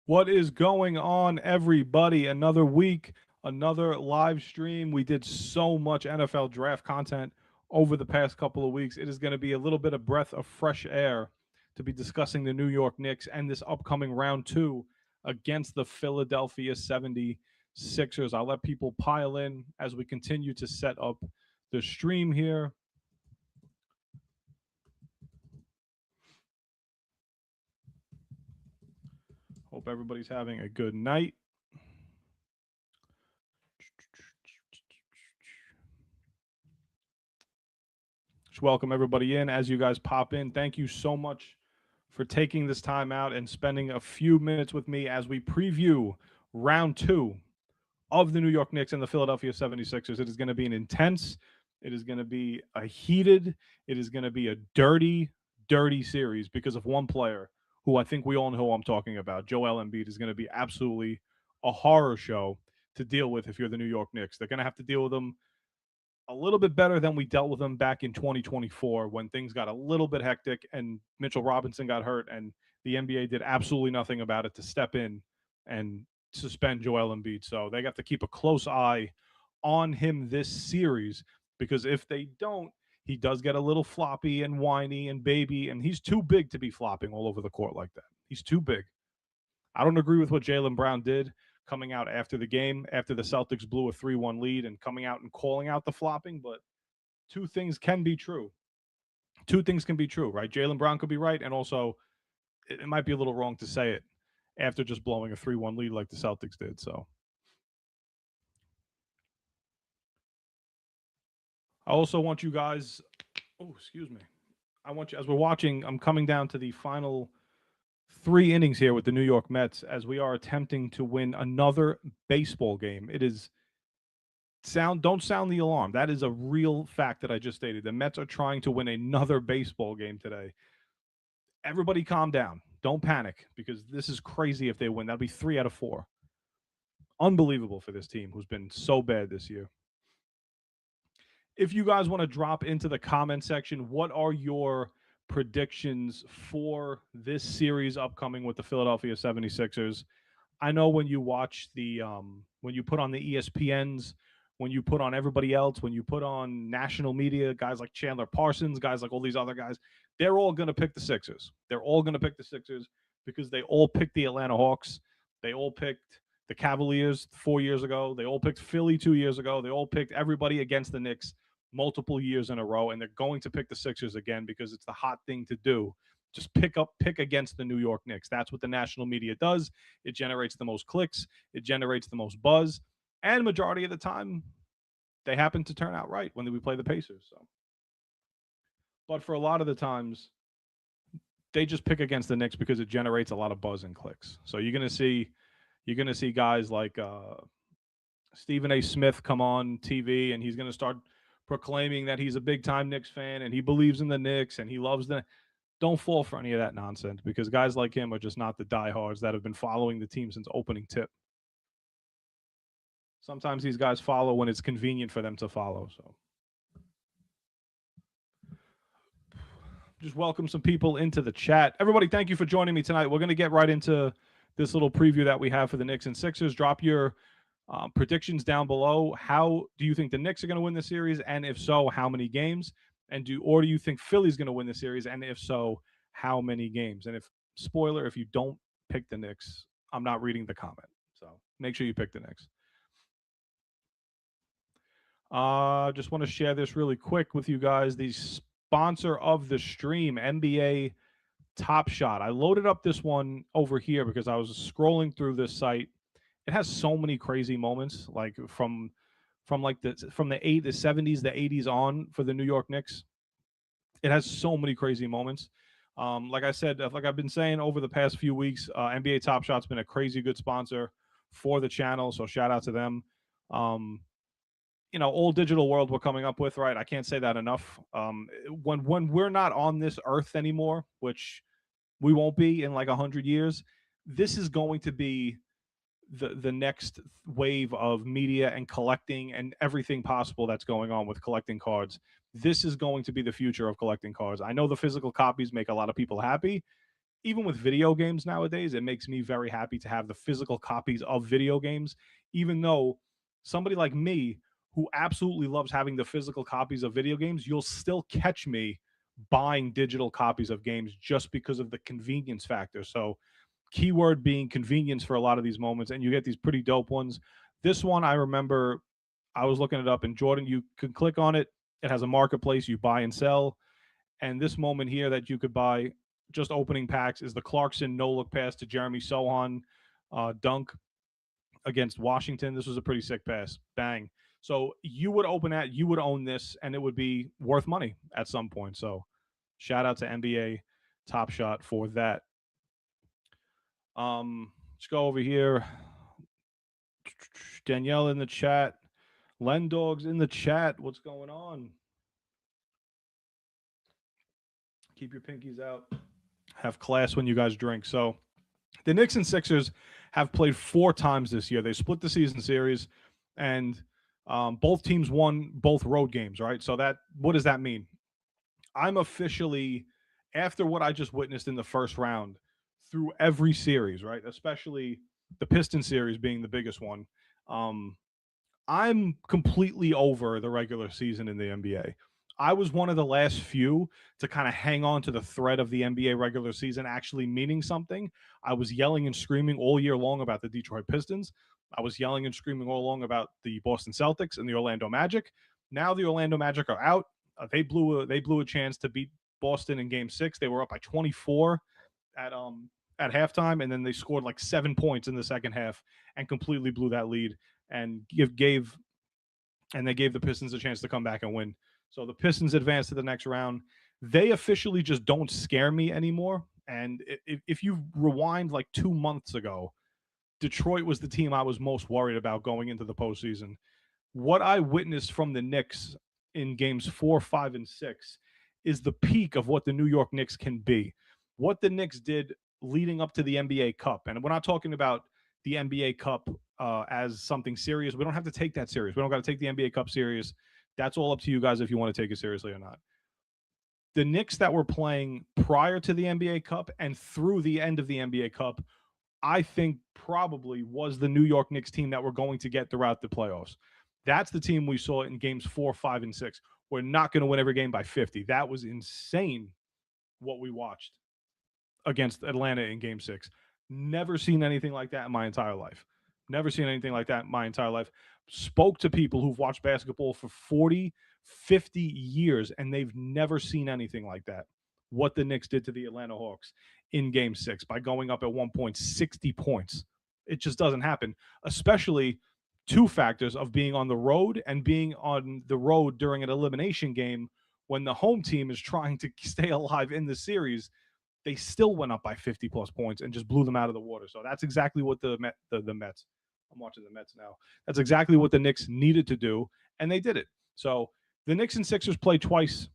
What is going on, everybody? Another week, another live stream. We did so much NFL draft content over the past couple of weeks. It is going to be a little bit of breath of fresh air to be discussing the New York Knicks and this upcoming round two against the Philadelphia 76ers. I'll let people pile in as we continue to set up the stream here. Hope everybody's having a good night. Just welcome everybody in as you guys pop in. Thank you so much for taking this time out and spending a few minutes with me as we preview round two of the New York Knicks and the Philadelphia 76ers. It is going to be an intense, it is going to be a heated, it is going to be a dirty, dirty series because of one player who I think we all know who I'm talking about. Joel Embiid is going to be absolutely a horror show to deal with if you're the New York Knicks. They're going to have to deal with him a little bit better than we dealt with them back in 2024 when things got a little bit hectic and Mitchell Robinson got hurt and the NBA did absolutely nothing about it to step in and suspend Joel Embiid. So they got to keep a close eye on him this series because if they don't, he does get a little floppy and whiny and baby, and he's too big to be flopping all over the court like that. He's too big. I don't agree with what Jaylen Brown did coming out after the game, after the Celtics blew a 3-1 lead and coming out and calling out the flopping, but two things can be true. Two things can be true, right? Jaylen Brown could be right, and also it might be a little wrong to say it after just blowing a 3-1 lead like the Celtics did. So I also want you guys, excuse me. I want you, as we're watching, I'm coming down to the final 3 innings here with the New York Mets as we are attempting to win another baseball game. It is don't sound the alarm. That is a real fact that I just stated. The Mets are trying to win another baseball game today. Everybody calm down. Don't panic because this is crazy if they win. That'll be 3 out of 4. Unbelievable for this team who's been so bad this year. If you guys want to drop into the comment section, what are your predictions for this series upcoming with the Philadelphia 76ers? I know when you watch when you put on the ESPNs, when you put on everybody else, when you put on national media, guys like Chandler Parsons, guys like all these other guys, they're all going to pick the Sixers. They're all going to pick the Sixers because they all picked the Atlanta Hawks. They all picked the Cavaliers 4 years ago. They all picked Philly 2 years ago. They all picked everybody against the Knicks multiple years in a row, and they're going to pick the Sixers again because it's the hot thing to do. Just pick against the New York Knicks. That's what the national media does. It generates the most clicks. It generates the most buzz. And majority of the time, they happen to turn out right when we play the Pacers. So, but for a lot of the times, they just pick against the Knicks because it generates a lot of buzz and clicks. So you're gonna see guys like Stephen A. Smith come on TV and he's gonna start proclaiming that he's a big time Knicks fan and he believes in the Knicks and he loves the. Don't fall for any of that nonsense because guys like him are just not the diehards that have been following the team since opening tip. Sometimes these guys follow when it's convenient for them to follow. So just welcome some people into the chat. Everybody, thank you for joining me tonight. We're going to get right into this little preview that we have for the Knicks and Sixers. Drop your predictions down below. How do you think the Knicks are going to win the series? And if so, how many games? Or do you think Philly's going to win the series? And if so, how many games? And spoiler, if you don't pick the Knicks, I'm not reading the comment. So make sure you pick the Knicks. Just want to share this really quick with you guys. The sponsor of the stream, NBA Top Shot. I loaded up this one over here because I was scrolling through this site. It has so many crazy moments, like from the 70s, the 80s on for the New York Knicks. It has so many crazy moments. Like I said, like I've been saying over the past few weeks, NBA Top Shot's been a crazy good sponsor for the channel, so shout out to them. Old digital world we're coming up with, right? I can't say that enough. When we're not on this earth anymore, which we won't be in like 100 years, this is going to be the next wave of media and collecting and everything possible that's going on with collecting cards. This is going to be the future of collecting cards. I know the physical copies make a lot of people happy. even with video games nowadays, it makes me very happy to have the physical copies of video games, even though somebody like me who absolutely loves having the physical copies of video games, you'll still catch me buying digital copies of games just because of the convenience factor. So, keyword being convenience for a lot of these moments, and you get these pretty dope ones. This one, I remember I was looking it up, and Jordan, you can click on it. It has a marketplace, you buy and sell. And this moment here that you could buy just opening packs is the Clarkson no look pass to Jeremy Sohan dunk against Washington. This was a pretty sick pass. Bang. So you would open that, you would own this, and it would be worth money at some point. So shout out to NBA Top Shot for that. Let's go over here. Danielle in the chat. Len Dogs in the chat. What's going on? Keep your pinkies out. Have class when you guys drink. So the Knicks and Sixers have played 4 times this year. They split the season series, and both teams won both road games, right? So that, what does that mean? I'm officially, after what I just witnessed in the first round, through every series, right? Especially the Piston series being the biggest one. I'm completely over the regular season in the NBA. I was one of the last few to kind of hang on to the thread of the NBA regular season actually meaning something. I was yelling and screaming all year long about the Detroit Pistons. I was yelling and screaming all along about the Boston Celtics and the Orlando Magic. Now the Orlando Magic are out. They blew a chance to beat Boston in Game 6. They were up by 24 at halftime, and then they scored like 7 points in the second half and completely blew that lead and gave they gave the Pistons a chance to come back and win. So the Pistons advanced to the next round. They officially just don't scare me anymore. And if you rewind like 2 months ago, Detroit was the team I was most worried about going into the postseason. What I witnessed from the Knicks in games 4, 5, and 6 is the peak of what the New York Knicks can be. What the Knicks did leading up to the NBA Cup. And we're not talking about the NBA Cup as something serious. We don't have to take that serious. We don't got to take the NBA Cup serious. That's all up to you guys if you want to take it seriously or not. The Knicks that were playing prior to the NBA Cup and through the end of the NBA Cup, I think probably was the New York Knicks team that we're going to get throughout the playoffs. That's the team we saw in games 4, 5, and 6. We're not going to win every game by 50. That was insane what we watched against Atlanta in game 6. Never seen anything like that in my entire life. Never seen anything like that in my entire life. Spoke to people who've watched basketball for 40, 50 years, and they've never seen anything like that. What the Knicks did to the Atlanta Hawks in game 6 by going up at 1 point, 60 points. It just doesn't happen, especially 2 factors of being on the road and being on the road during an elimination game when the home team is trying to stay alive in the series. They still went up by 50 plus points and just blew them out of the water. So that's exactly what the Mets. I'm watching the Mets now. That's exactly what the Knicks needed to do, and they did it. So the Knicks and Sixers played twice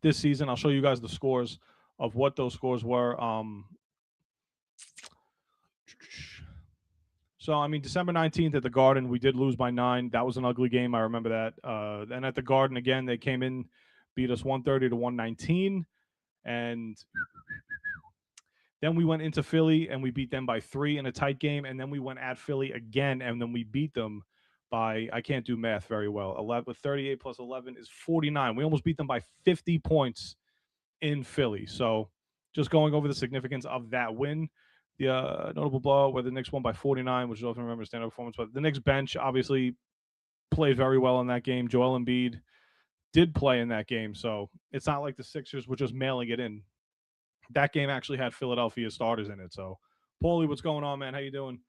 this season. I'll show you guys the scores of what those scores were. So, I mean, December 19th at the Garden, we did lose by 9. That was an ugly game. I remember that. Then at the Garden again, they came in, beat us 130 to 119. And then we went into Philly and we beat them by 3 in a tight game. And then we went at Philly again, and then we beat them by, I can't do math very well. 11 with 38 plus 11 is 49. We almost beat them by 50 points in Philly. So just going over the significance of that win. The notable blowout where the Knicks won by 49, which is often remembered standout performance. But the Knicks bench obviously played very well in that game. Joel Embiid did play in that game. So it's not like the Sixers were just mailing it in. That game actually had Philadelphia starters in it. So, Paulie, what's going on, man? How you doing?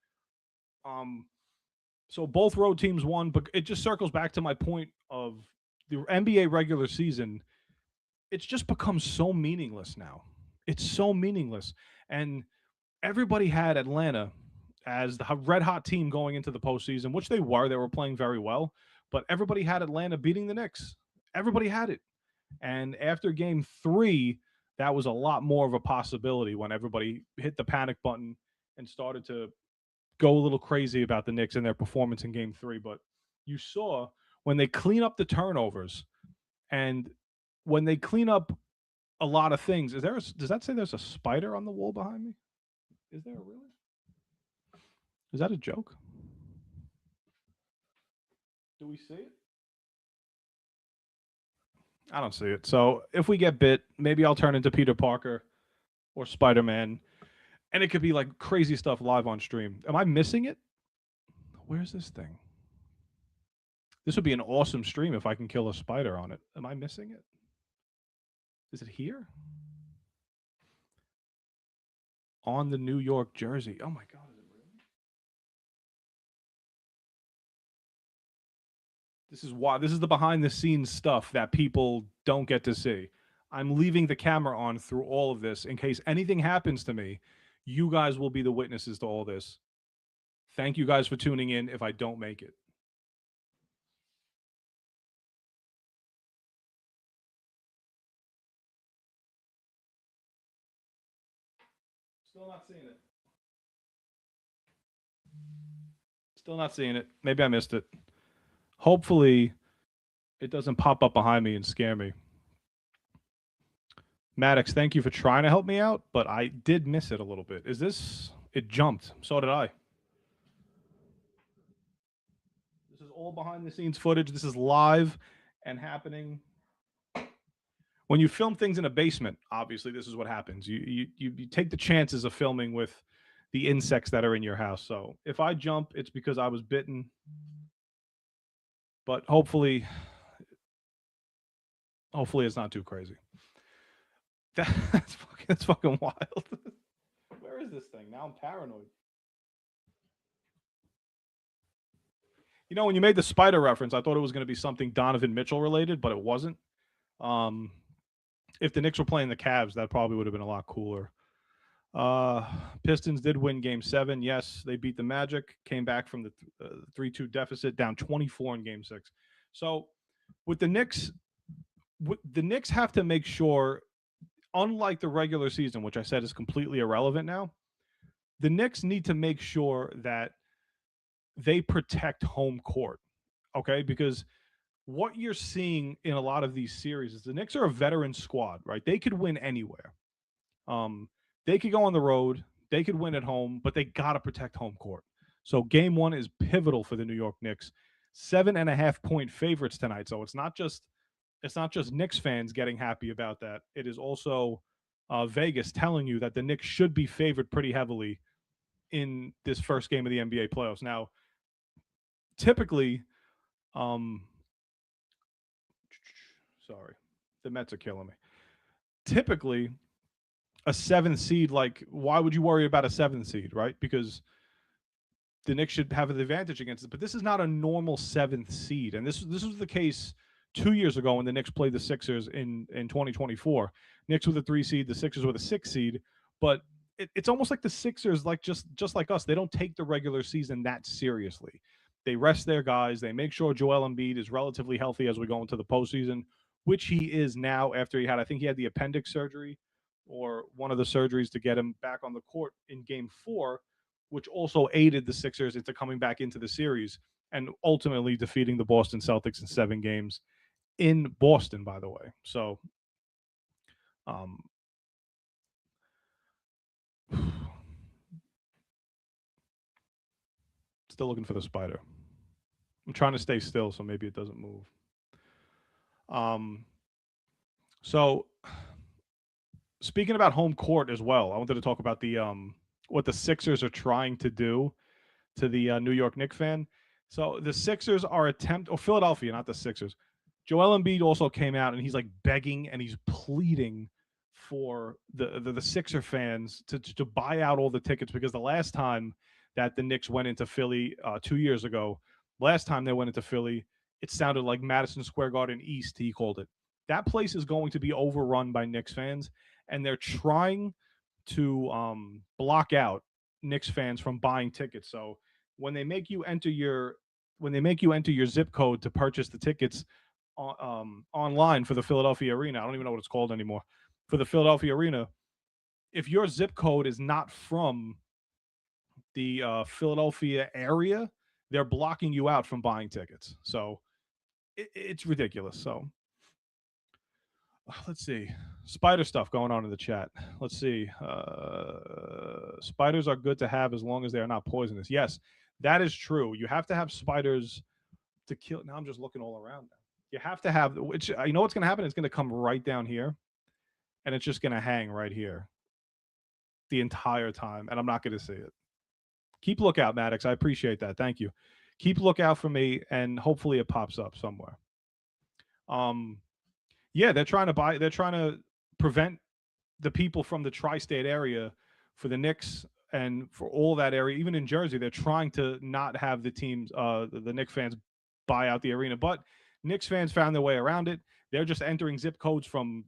So both road teams won, but it just circles back to my point of the NBA regular season. It's just become so meaningless now. It's so meaningless. And everybody had Atlanta as the red hot team going into the postseason, which they were. They were playing very well, but everybody had Atlanta beating the Knicks. Everybody had it. And after game 3, that was a lot more of a possibility when everybody hit the panic button and started to go a little crazy about the Knicks and their performance in game 3. But you saw when they clean up the turnovers and when they clean up a lot of things. Does that say there's a spider on the wall behind me? Is there really? Is that a joke? Do we see it? I don't see it. So if we get bit, maybe I'll turn into Peter Parker or Spider Man, and it could be like crazy stuff live on stream. Am I missing it? Where's this thing? This would be an awesome stream if I can kill a spider on it. Am I missing it? Is it here? On the New York jersey. Oh my God, is it really? This is why. This is the behind the scenes stuff that people don't get to see. I'm leaving the camera on through all of this in case anything happens to me. You guys will be the witnesses to all this. Thank you guys for tuning in if I don't make it. Still not seeing it. Still not seeing it. Maybe I missed it. Hopefully, it doesn't pop up behind me and scare me. Maddox, thank you for trying to help me out, but I did miss it a little bit. Is this? It jumped. So did I. This is all behind the scenes footage. This is live and happening. When you film things in a basement, obviously this is what happens. You take the chances of filming with the insects that are in your house. So if I jump, it's because I was bitten. But hopefully it's not too crazy. That's fucking wild. Where is this thing? Now I'm paranoid. You know, when you made the spider reference, I thought it was going to be something Donovan Mitchell related, but it wasn't. If the Knicks were playing the Cavs, that probably would have been a lot cooler. Pistons did win Game 7. Yes, they beat the Magic, came back from the 3-2 deficit, down 24 in Game 6. So with the Knicks have to make sure, unlike the regular season, which I said is completely irrelevant now, the Knicks need to make sure that they protect home court, okay? Because what you're seeing in a lot of these series is the Knicks are a veteran squad, right? They could win anywhere. They could go on the road, they could win at home, but they got to protect home court. So game 1 is pivotal for the New York Knicks. 7.5-point favorites tonight. So it's not just Knicks fans getting happy about that. It is also Vegas telling you that the Knicks should be favored pretty heavily in this first game of the NBA playoffs. Now, typically, sorry, the Mets are killing me. Typically, a 7th seed, like, why would you worry about a 7th seed, right? Because the Knicks should have an advantage against it. But this is not a normal 7th seed. And this was the case 2 years ago when the Knicks played the Sixers in 2024. Knicks with a 3 seed, the Sixers with a 6 seed. But it's almost like the Sixers, like just like us, they don't take the regular season that seriously. They rest their guys. They make sure Joel Embiid is relatively healthy as we go into the postseason, which he is now after I think he had the appendix surgery or one of the surgeries to get him back on the court in Game 4, which also aided the Sixers into coming back into the series and ultimately defeating the Boston Celtics in 7 games in Boston, by the way. So, still looking for the spider. I'm trying to stay still, so maybe it doesn't move. So speaking about home court as well, I wanted to talk about the what the Sixers are trying to do to the New York Knicks fan. So the Sixers are Philadelphia, not the Sixers. Joel Embiid also came out and he's like begging and he's pleading for the Sixer fans to buy out all the tickets, because the last time that the Knicks went into Philly 2 years ago, last time they went into Philly, it sounded like Madison Square Garden East, he called it. That place is going to be overrun by Knicks fans, and they're trying to block out Knicks fans from buying tickets. So when they make you enter your zip code to purchase the tickets online for the Philadelphia Arena, I don't even know what it's called anymore, for the Philadelphia Arena, if your zip code is not from the Philadelphia area, they're blocking you out from buying tickets. So it's ridiculous. So let's see. Spider stuff going on in the chat. Let's see. Spiders are good to have as long as they are not poisonous. Yes, that is true. You have to have spiders to kill. Now I'm just looking all around now. You have to have, which, you know what's going to happen? It's going to come right down here and it's just going to hang right here the entire time. And I'm not going to see it. Keep lookout, Maddox. I appreciate that. Thank you. Keep lookout for me and hopefully it pops up somewhere. Yeah, they're trying to prevent the people from the tri-state area for the Knicks and for all that area, even in Jersey, they're trying to not have the teams, the Knicks fans buy out the arena. But Knicks fans found their way around it. They're just entering zip codes from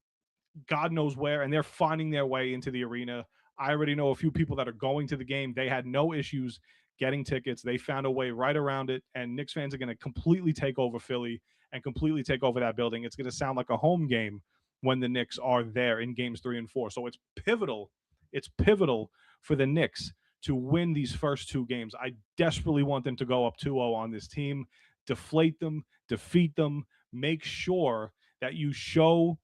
God knows where, and they're finding their way into the arena. I already know a few people that are going to the game. They had no issues getting tickets. They found a way right around it, and Knicks fans are going to completely take over Philly and completely take over that building. It's going to sound like a home game when the Knicks are there in games 3 and 4. So it's pivotal. It's pivotal for the Knicks to win these first 2 games. I desperately want them to go up 2-0 on this team, deflate them, defeat them, make sure that you show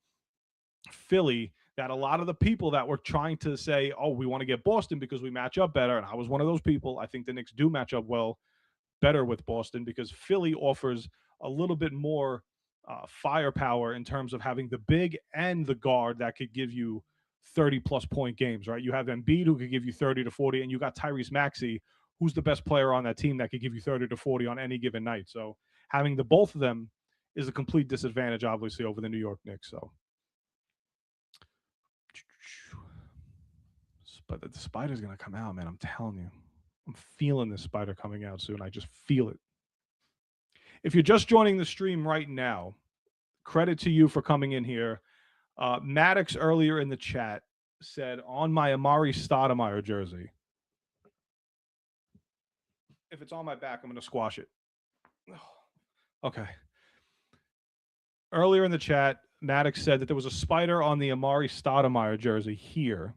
Philly that a lot of the people that were trying to say, oh, we want to get Boston because we match up better. And I was one of those people. I think the Knicks do match up better with Boston because Philly offers a little bit more firepower in terms of having the big and the guard that could give you 30-plus point games, right? You have Embiid who could give you 30 to 40, and you got Tyrese Maxey, who's the best player on that team that could give you 30 to 40 on any given night. So having the both of them is a complete disadvantage, obviously, over the New York Knicks. So but the spider's going to come out, man. I'm telling you. I'm feeling this spider coming out soon. I just feel it. If you're just joining the stream right now, credit to you for coming in here. Maddox earlier in the chat said, on my Amari Stoudemire jersey, if it's on my back, I'm going to squash it. Okay. Earlier in the chat, Maddox said that there was a spider on the Amari Stoudemire jersey here.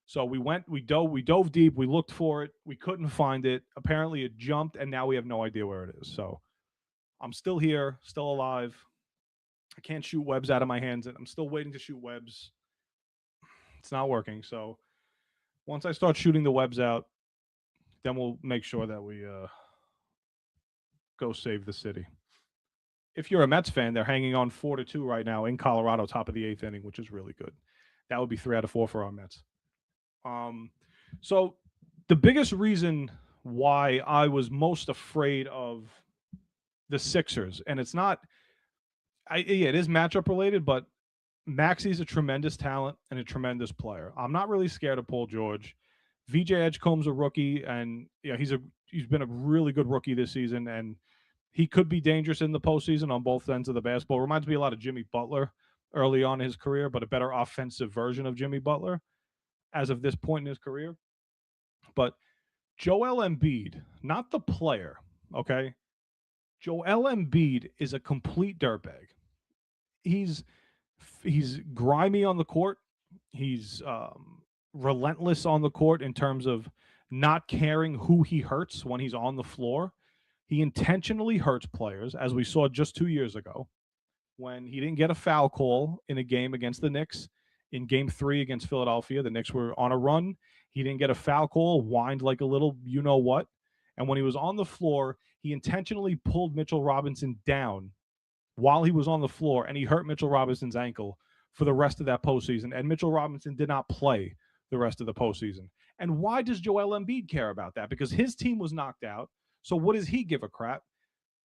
So we dove deep, we looked for it, we couldn't find it. Apparently it jumped, and now we have no idea where it is. So I'm still here, still alive. I can't shoot webs out of my hands, and I'm still waiting to shoot webs. It's not working. So once I start shooting the webs out, then we'll make sure that we go save the city. If you're a Mets fan, they're hanging on 4-2 right now in Colorado, top of the 8th inning, which is really good. That would be 3 out of 4 for our Mets. So the biggest reason why I was most afraid of the Sixers, and it's not, it is matchup related, but Maxey's a tremendous talent and a tremendous player. I'm not really scared of Paul George. VJ Edgecombe's a rookie, and he's been a really good rookie this season, and he could be dangerous in the postseason on both ends of the basketball. Reminds me a lot of Jimmy Butler early on in his career, but a better offensive version of Jimmy Butler as of this point in his career. But Joel Embiid, not the player, okay? Joel Embiid is a complete dirtbag. He's grimy on the court. He's relentless on the court in terms of not caring who he hurts when he's on the floor. He intentionally hurts players, as we saw just 2 years ago when he didn't get a foul call in a game against the Knicks. In game 3 against Philadelphia, the Knicks were on a run. He didn't get a foul call, whined like a little you-know-what. And when he was on the floor, he intentionally pulled Mitchell Robinson down while he was on the floor, and he hurt Mitchell Robinson's ankle for the rest of that postseason. And Mitchell Robinson did not play the rest of the postseason. And why does Joel Embiid care about that? Because his team was knocked out. So what does he give a crap?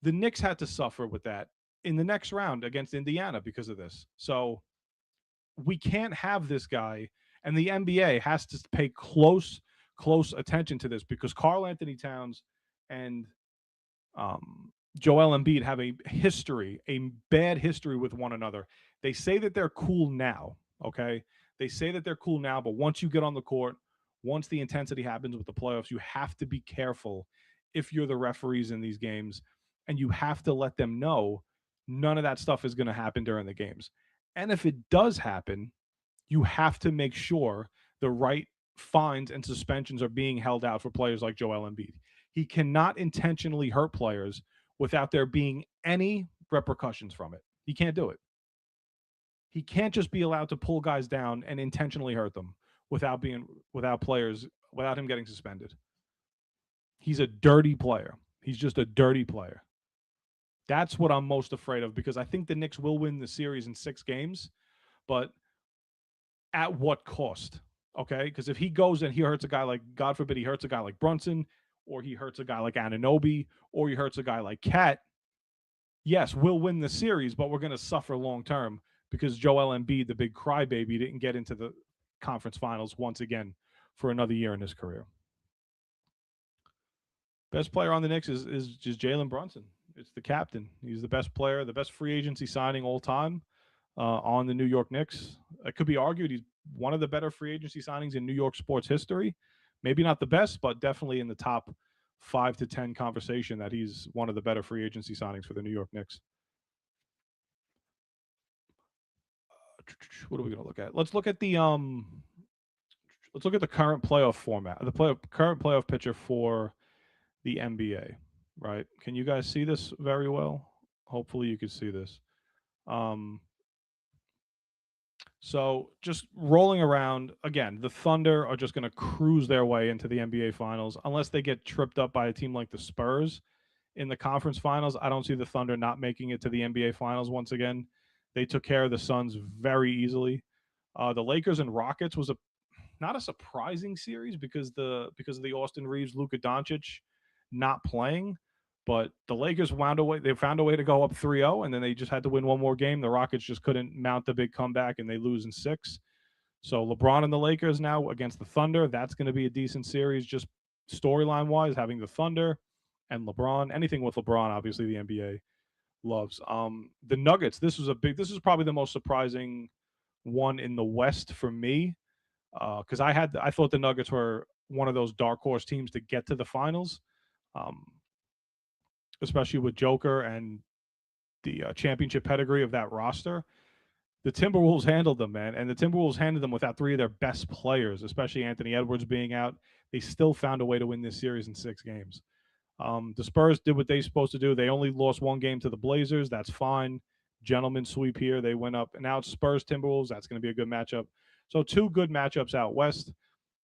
The Knicks had to suffer with that in the next round against Indiana because of this. So we can't have this guy, and the NBA has to pay close attention to this because Karl Anthony Towns and Joel Embiid have a bad history with one another. They say that they're cool now, okay? They say that they're cool now, but once you get on the court, once the intensity happens with the playoffs, you have to be careful if you're the referees in these games, and you have to let them know none of that stuff is going to happen during the games. And if it does happen, you have to make sure the right fines and suspensions are being held out for players like Joel Embiid. He cannot intentionally hurt players without there being any repercussions from it. He can't do it. He can't just be allowed to pull guys down and intentionally hurt them without him getting suspended. He's a dirty player. He's just a dirty player. That's what I'm most afraid of, because I think the Knicks will win the series in 6 games, but at what cost? Okay, because if he goes and he hurts a guy like, God forbid, he hurts a guy like Brunson, or he hurts a guy like Anunoby, or he hurts a guy like Cat, yes, we'll win the series, but we're going to suffer long term because Joel Embiid, the big crybaby, didn't get into the conference finals once again for another year in his career. Best player on the Knicks is just Jalen Brunson. It's the captain. He's the best player, the best free agency signing all time on the New York Knicks. It could be argued he's one of the better free agency signings in New York sports history. Maybe not the best, but definitely in the top 5 to 10 conversation that he's one of the better free agency signings for the New York Knicks. What are we going to look at? Let's look at the current playoff format. Current playoff picture for the NBA, right? Can you guys see this very well? Hopefully you can see this. So just rolling around again, the Thunder are just going to cruise their way into the NBA Finals unless they get tripped up by a team like the Spurs in the conference finals. I don't see the Thunder not making it to the NBA Finals once again. They took care of the Suns very easily. The Lakers and Rockets was not a surprising series because of the Austin Reeves, Luka Doncic not playing. But the Lakers found a way to go up 3-0, and then they just had to win one more game. The Rockets just couldn't mount the big comeback, and they lose in 6. So LeBron and the Lakers now against the Thunder. That's going to be a decent series, just storyline-wise, having the Thunder and LeBron. Anything with LeBron, obviously, the NBA loves. The Nuggets. This is probably the most surprising one in the West for me, because I thought the Nuggets were one of those dark horse teams to get to the finals. Especially with Joker and the championship pedigree of that roster. The Timberwolves handled them, man. And the Timberwolves handled them without 3 of their best players, especially Anthony Edwards being out. They still found a way to win this series in 6 games. The Spurs did what they're supposed to do. They only lost 1 game to the Blazers. That's fine. Gentlemen sweep here. They went up. And now it's Spurs Timberwolves. That's going to be a good matchup. So 2 good matchups out west.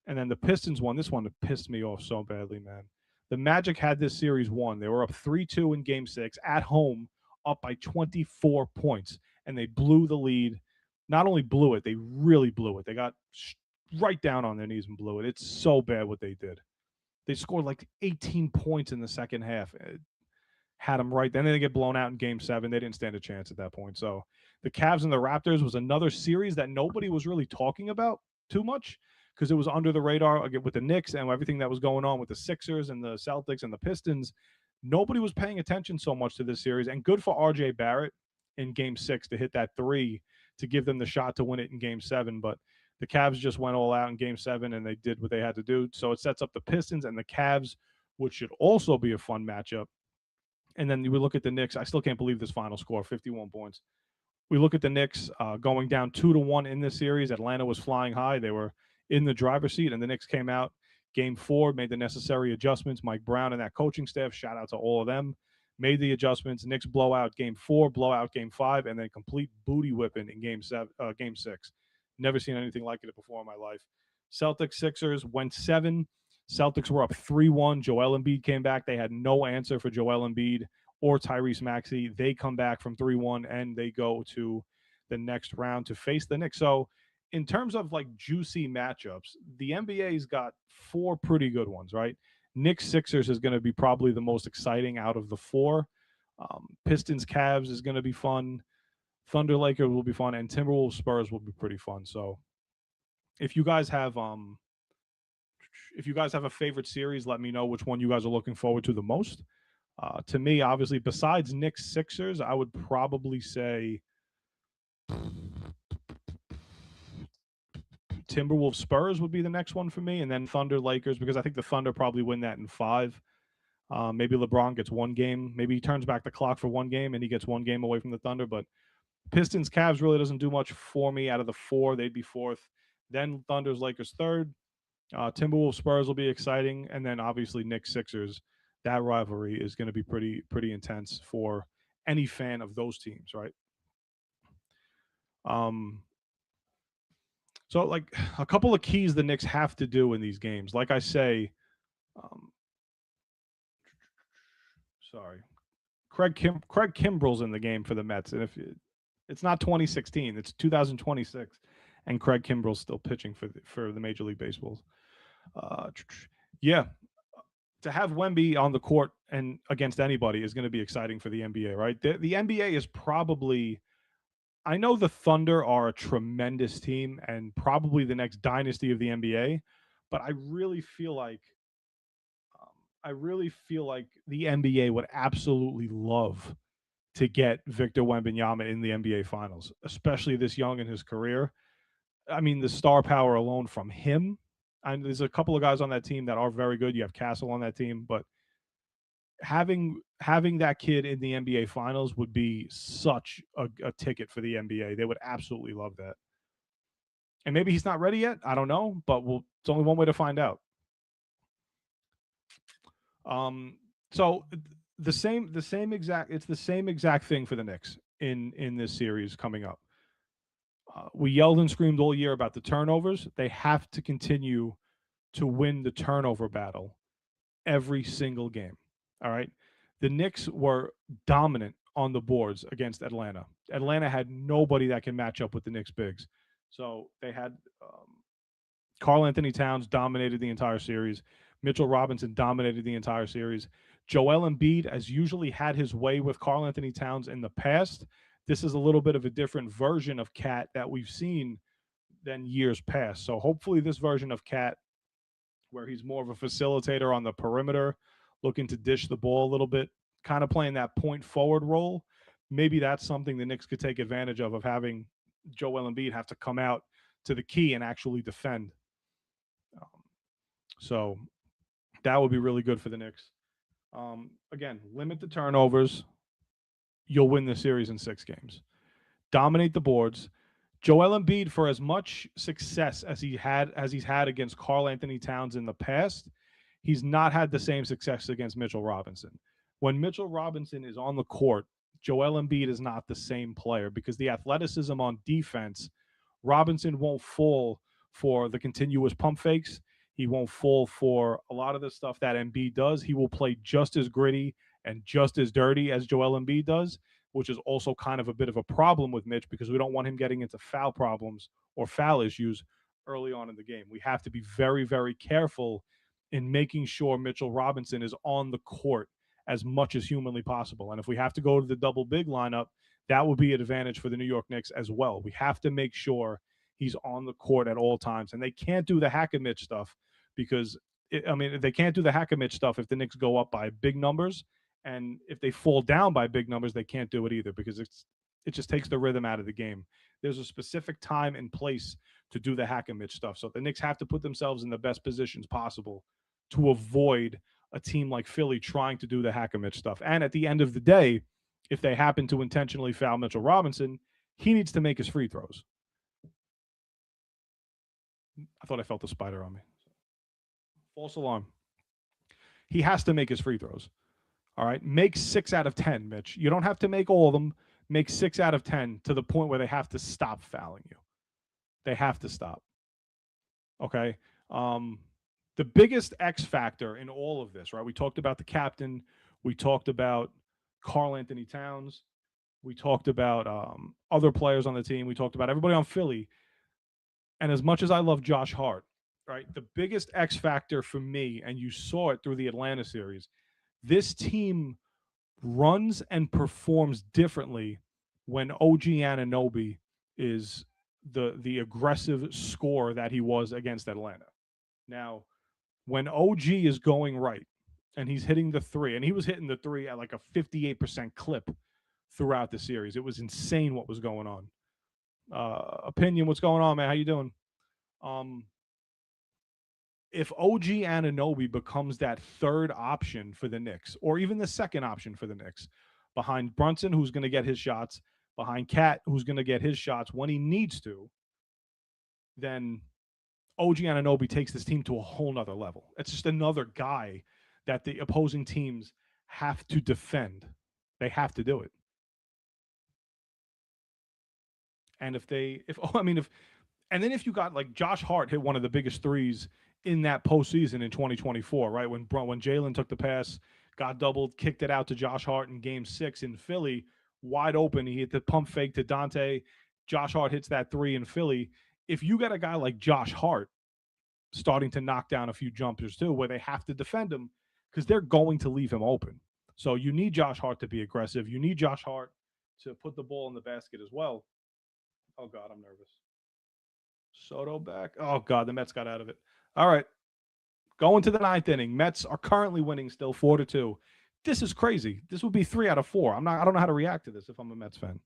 And then the Pistons won. This one pissed me off so badly, man. The Magic had this series won. They were up 3-2 in Game 6 at home, up by 24 points, and they blew the lead. Not only blew it, they really blew it. They got right down on their knees and blew it. It's so bad what they did. They scored like 18 points in the second half. It had them right. Then they get blown out in Game 7. They didn't stand a chance at that point. So the Cavs and the Raptors was another series that nobody was really talking about too much, because it was under the radar with the Knicks and everything that was going on with the Sixers and the Celtics and the Pistons. Nobody was paying attention so much to this series. And good for RJ Barrett in Game 6 to hit that 3 to give them the shot to win it in Game 7. But the Cavs just went all out in Game 7, and they did what they had to do. So it sets up the Pistons and the Cavs, which should also be a fun matchup. And then we look at the Knicks. I still can't believe this final score, 51 points. We look at the Knicks going down 2-1 in this series. Atlanta was flying high. They were in the driver's seat, and the Knicks came out Game 4, made the necessary adjustments. Mike Brown and that coaching staff, shout out to all of them, made the adjustments. Knicks blowout Game 4, blowout Game 5, and then complete booty whipping in Game 6. Never seen anything like it before in my life. Celtics Sixers went 7. Celtics were up 3-1. Joel Embiid came back. They had no answer for Joel Embiid or Tyrese Maxey. They come back from 3-1, and they go to the next round to face the Knicks. So in terms of like juicy matchups, the NBA's got 4 pretty good ones, right? Knicks Sixers is going to be probably the most exciting out of the 4. Pistons Cavs is going to be fun. Thunder Lakers will be fun, and Timberwolves Spurs will be pretty fun. So if you guys have a favorite series, let me know which one you guys are looking forward to the most. To me, obviously, besides Knicks Sixers, I would probably say Timberwolves Spurs would be the next one for me, and then Thunder Lakers, because I think the Thunder probably win that in 5. Maybe LeBron gets 1 game. Maybe he turns back the clock for 1 game and he gets 1 game away from the Thunder. But Pistons Cavs really doesn't do much for me. Out of the 4, they'd be 4th. Then Thunder's Lakers 3rd. Timberwolves Spurs will be exciting, and then obviously Knicks Sixers. That rivalry is going to be pretty intense for any fan of those teams, right? So like a couple of keys the Knicks have to do in these games. Like I say, um, sorry, Craig Kimbrell's in the game for the Mets, and it's not 2016, it's 2026, and Craig Kimbrell's still pitching for the Major League Baseballs. Uh, yeah, to have Wemby on the court and against anybody is going to be exciting for the NBA, right? The NBA is probably, I know the Thunder are a tremendous team and probably the next dynasty of the NBA, but um, I really feel like the NBA would absolutely love to get Victor Wembanyama in the NBA Finals, especially this young in his career. I mean, the star power alone from him. And there's a couple of guys on that team that are very good. You have Castle on that team, but having that kid in the NBA Finals would be such a ticket for the NBA. They would absolutely love that. And maybe he's not ready yet. I don't know, but it's only one way to find out. So it's the same exact thing for the Knicks in this series coming up. We yelled and screamed all year about the turnovers. They have to continue to win the turnover battle every single game. All right. The Knicks were dominant on the boards against Atlanta. Atlanta had nobody that can match up with the Knicks bigs. So they had Karl Anthony Towns dominated the entire series. Mitchell Robinson dominated the entire series. Joel Embiid has usually had his way with Karl Anthony Towns in the past. This is a little bit of a different version of Cat that we've seen than years past. So hopefully this version of Cat, where he's more of a facilitator on the perimeter, looking to dish the ball a little bit, kind of playing that point forward role. Maybe that's something the Knicks could take advantage of having Joel Embiid have to come out to the key and actually defend. So that would be really good for the Knicks. Again, limit the turnovers. You'll win the series in 6 games. Dominate the boards. Joel Embiid, for as much success as he's had against Karl Anthony Towns in the past, he's not had the same success against Mitchell Robinson. When Mitchell Robinson is on the court, Joel Embiid is not the same player because the athleticism on defense, Robinson won't fall for the continuous pump fakes. He won't fall for a lot of the stuff that Embiid does. He will play just as gritty and just as dirty as Joel Embiid does, which is also kind of a bit of a problem with Mitch because we don't want him getting into foul problems or foul issues early on in the game. We have to be very, very careful in making sure Mitchell Robinson is on the court as much as humanly possible. And if we have to go to the double big lineup, that would be an advantage for the New York Knicks as well. We have to make sure he's on the court at all times. And they can't do the hack and Mitch stuff because, they can't do the hack and Mitch stuff if the Knicks go up by big numbers. And if they fall down by big numbers, they can't do it either because it just takes the rhythm out of the game. There's a specific time and place to do the hack and Mitch stuff. So the Knicks have to put themselves in the best positions possible to avoid a team like Philly trying to do the hack and Mitch stuff. And at the end of the day, if they happen to intentionally foul Mitchell Robinson, he needs to make his free throws. I thought I felt a spider on me. False alarm. He has to make his free throws. All right. Make 6 out of 10, Mitch. You don't have to make all of them. Make 6 out of 10 to the point where they have to stop fouling you. They have to stop. Okay. The biggest X factor in all of this, right? We talked about the captain. We talked about Karl Anthony Towns. We talked about other players on the team. We talked about everybody on Philly. And as much as I love Josh Hart, right? The biggest X factor for me, and you saw it through the Atlanta series, this team runs and performs differently when OG Anunoby is the aggressive scorer that he was against Atlanta. Now, when OG is going right and he's hitting the three, and he was hitting the three at like a 58% clip throughout the series. It was insane what was going on. Opinion, what's going on, man? How you doing? If OG Anunoby becomes that third option for the Knicks, or even the second option for the Knicks, behind Brunson, who's going to get his shots, behind Cat, who's going to get his shots when he needs to, then OG Anunoby takes this team to a whole nother level. It's just another guy that the opposing teams have to defend. They have to do it. And and then if you got like Josh Hart hit one of the biggest threes in that postseason in 2024, right? When Jalen took the pass, got doubled, kicked it out to Josh Hart in Game 6 in Philly, wide open. He hit the pump fake to Dante. Josh Hart hits that three in Philly. If you got a guy like Josh Hart starting to knock down a few jumpers too, where they have to defend him because they're going to leave him open. So you need Josh Hart to be aggressive. You need Josh Hart to put the ball in the basket as well. Oh God, I'm nervous. Soto back. Oh God, the Mets got out of it. All right, going to the ninth inning. Mets are currently winning still 4-2. This is crazy. This would be 3 out of 4. I don't know how to react to this if I'm a Mets fan.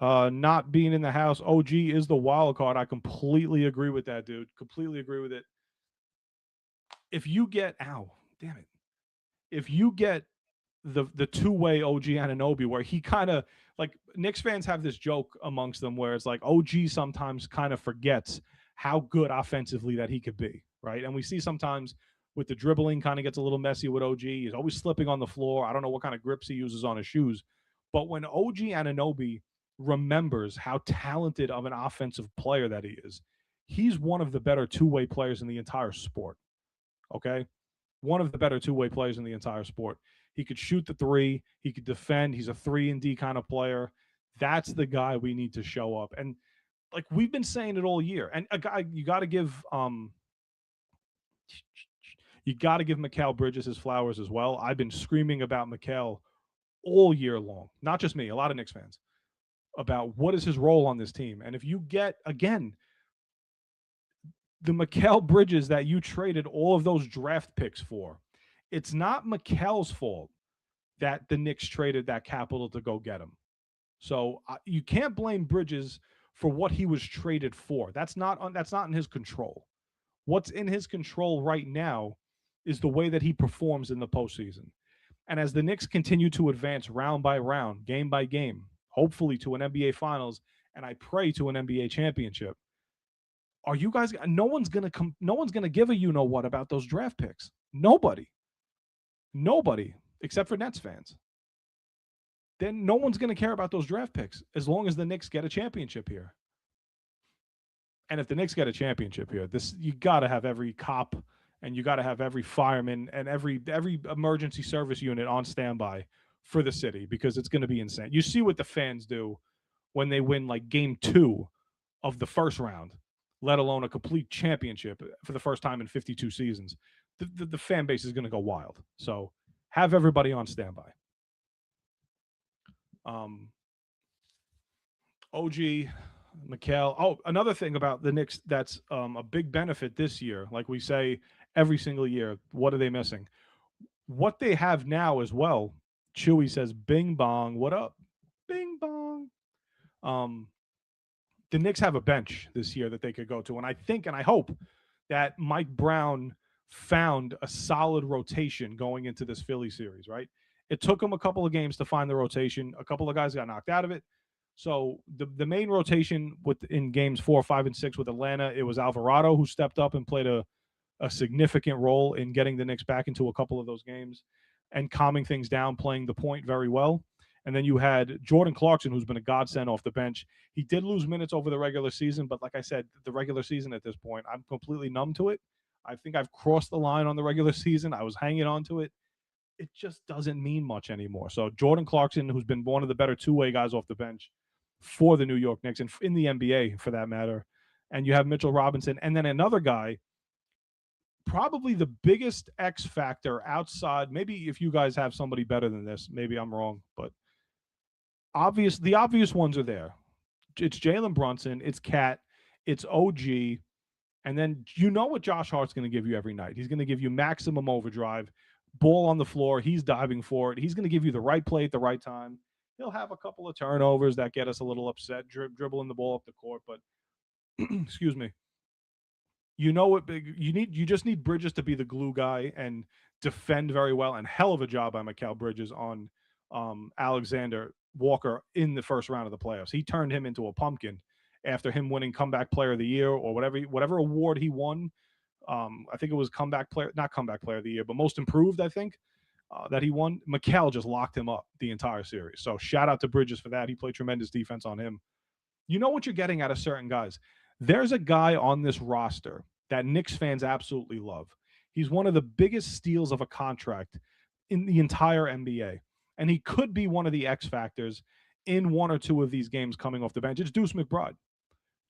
Not being in the house. OG is the wild card. I completely agree with that, dude. Completely agree with it. If you get damn it. If you get the two-way OG Anunoby where he kind of like Knicks fans have this joke amongst them where it's like OG sometimes kind of forgets how good offensively that he could be, right? And we see sometimes with the dribbling kind of gets a little messy with OG. He's always slipping on the floor. I don't know what kind of grips he uses on his shoes. But when OG Anunoby remembers how talented of an offensive player that he is, he's one of the better two-way players in the entire sport. Okay? One of the better two-way players in the entire sport. He could shoot the three. He could defend. He's a 3-and-D kind of player. That's the guy we need to show up. And like we've been saying it all year. And a guy you got to give Mikal Bridges his flowers as well. I've been screaming about Mikal all year long. Not just me, a lot of Knicks fans, about what is his role on this team. And if you get again the Mikal Bridges that you traded all of those draft picks for, it's not Mikal's fault that the Knicks traded that capital to go get him. So you can't blame Bridges for what he was traded for. That's not in his control. What's in his control right now is the way that he performs in the postseason. And as the Knicks continue to advance round by round, game by game, hopefully to an NBA Finals, and I pray to an NBA championship, are you guys? No one's gonna give a you know what about those draft picks. Nobody, except for Nets fans. Then no one's gonna care about those draft picks as long as the Knicks get a championship here. And if the Knicks get a championship here, you got to have every cop and you got to have every fireman and every emergency service unit on standby for the city because it's going to be insane. You see what the fans do when they win like game 2 of the first round, let alone a complete championship for the first time in 52 seasons. The fan base is going to go wild. So have everybody on standby. OG, Mikal. Oh, another thing about the Knicks that's a big benefit this year, like we say every single year, what are they missing? What they have now as well, Chewy says, bing bong, what up? Bing bong. The Knicks have a bench this year that they could go to. And I think and I hope that Mike Brown found a solid rotation going into this Philly series, right? It took him a couple of games to find the rotation. A couple of guys got knocked out of it. So the main rotation in games 4, 5, and 6 with Atlanta, it was Alvarado who stepped up and played a significant role in getting the Knicks back into a couple of those games and calming things down, playing the point very well. And then you had Jordan Clarkson, who's been a godsend off the bench. He did lose minutes over the regular season, but like I said, the regular season at this point, I'm completely numb to it. I think I've crossed the line on the regular season. I was hanging on to it. It just doesn't mean much anymore. So Jordan Clarkson, who's been one of the better two-way guys off the bench for the New York Knicks and in the NBA for that matter. And you have Mitchell Robinson. And then another guy, probably the biggest X factor outside, maybe if you guys have somebody better than this, maybe I'm wrong, but the obvious ones are there. It's Jalen Brunson, it's Cat, it's OG, and then you know what Josh Hart's going to give you every night. He's going to give you maximum overdrive, ball on the floor, he's diving for it. He's going to give you the right play at the right time. He'll have a couple of turnovers that get us a little upset, dribbling the ball up the court, but excuse me. You know what? You just need Bridges to be the glue guy and defend very well. And hell of a job by Mikal Bridges on Alexander Walker in the first round of the playoffs. He turned him into a pumpkin after him winning comeback player of the year or whatever award he won. I think it was not comeback player of the year, but most improved, I think, that he won. Mikal just locked him up the entire series. So shout out to Bridges for that. He played tremendous defense on him. You know what you're getting out of certain guys. There's a guy on this roster that Knicks fans absolutely love. He's one of the biggest steals of a contract in the entire NBA. And he could be one of the X factors in one or two of these games coming off the bench. It's Deuce McBride.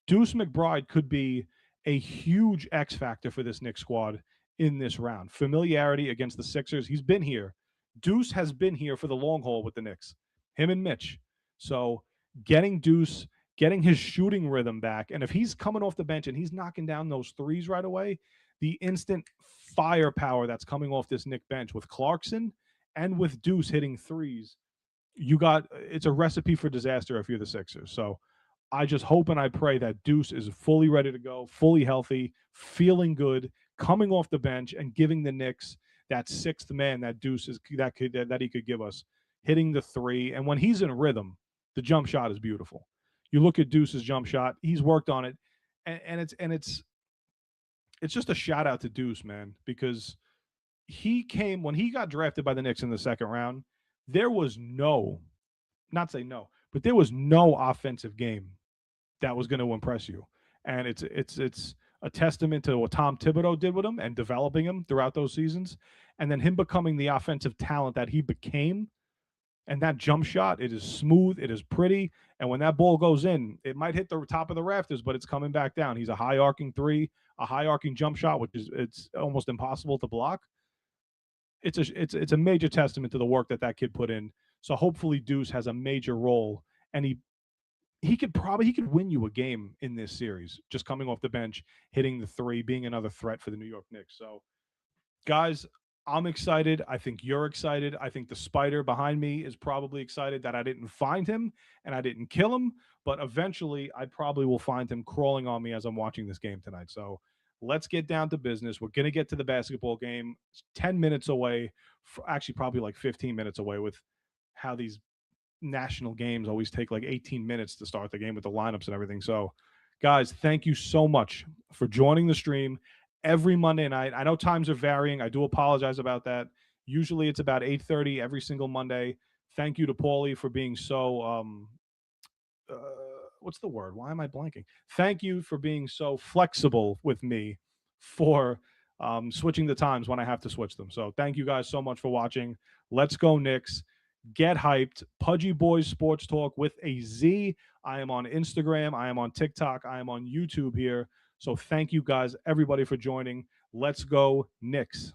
Deuce McBride could be a huge X factor for this Knicks squad in this round. Familiarity against the Sixers. He's been here. Deuce has been here for the long haul with the Knicks. Him and Mitch. So getting Deuce, getting his shooting rhythm back, and if he's coming off the bench and he's knocking down those threes right away, the instant firepower that's coming off this Knick bench with Clarkson and with Deuce hitting threes, it's a recipe for disaster if you're the Sixers. So I just hope and I pray that Deuce is fully ready to go, fully healthy, feeling good, coming off the bench and giving the Knicks that sixth man that Deuce is that he could give us, hitting the three. And when he's in rhythm, the jump shot is beautiful. You look at Deuce's jump shot; he's worked on it, and it's just a shout out to Deuce, man, because he came when he got drafted by the Knicks in the second round. There was not say no, but there was no offensive game that was going to impress you. And it's a testament to what Tom Thibodeau did with him and developing him throughout those seasons, and then him becoming the offensive talent that he became. And that jump shot, it is smooth, it is pretty, and when that ball goes in, it might hit the top of the rafters, but it's coming back down. He's a high arcing three, a high arcing jump shot, which is it's almost impossible to block. It's a major testament to the work that kid put in. So hopefully Deuce has a major role, and he could win you a game in this series just coming off the bench, hitting the three, being another threat for the New York Knicks. So, guys, I'm excited. I think you're excited. I think the spider behind me is probably excited that I didn't find him and I didn't kill him, but eventually I probably will find him crawling on me as I'm watching this game tonight. So, let's get down to business. We're going to get to the basketball game. It's 10 minutes away, actually probably like 15 minutes away with how these national games always take like 18 minutes to start the game with the lineups and everything. So, guys, thank you so much for joining the stream every Monday night. I know times are varying. I do apologize about that. Usually it's about 8:30 every single Monday. Thank you to Paulie for being so uh, what's the word? Why am I blanking? Thank you for being so flexible with me for switching the times when I have to switch them. So thank you guys so much for watching. Let's go Knicks. Get hyped. Pudgy Boys Sports Talk with a Z. I am on Instagram. I am on TikTok. I am on YouTube here. So thank you guys, everybody, for joining. Let's go Knicks.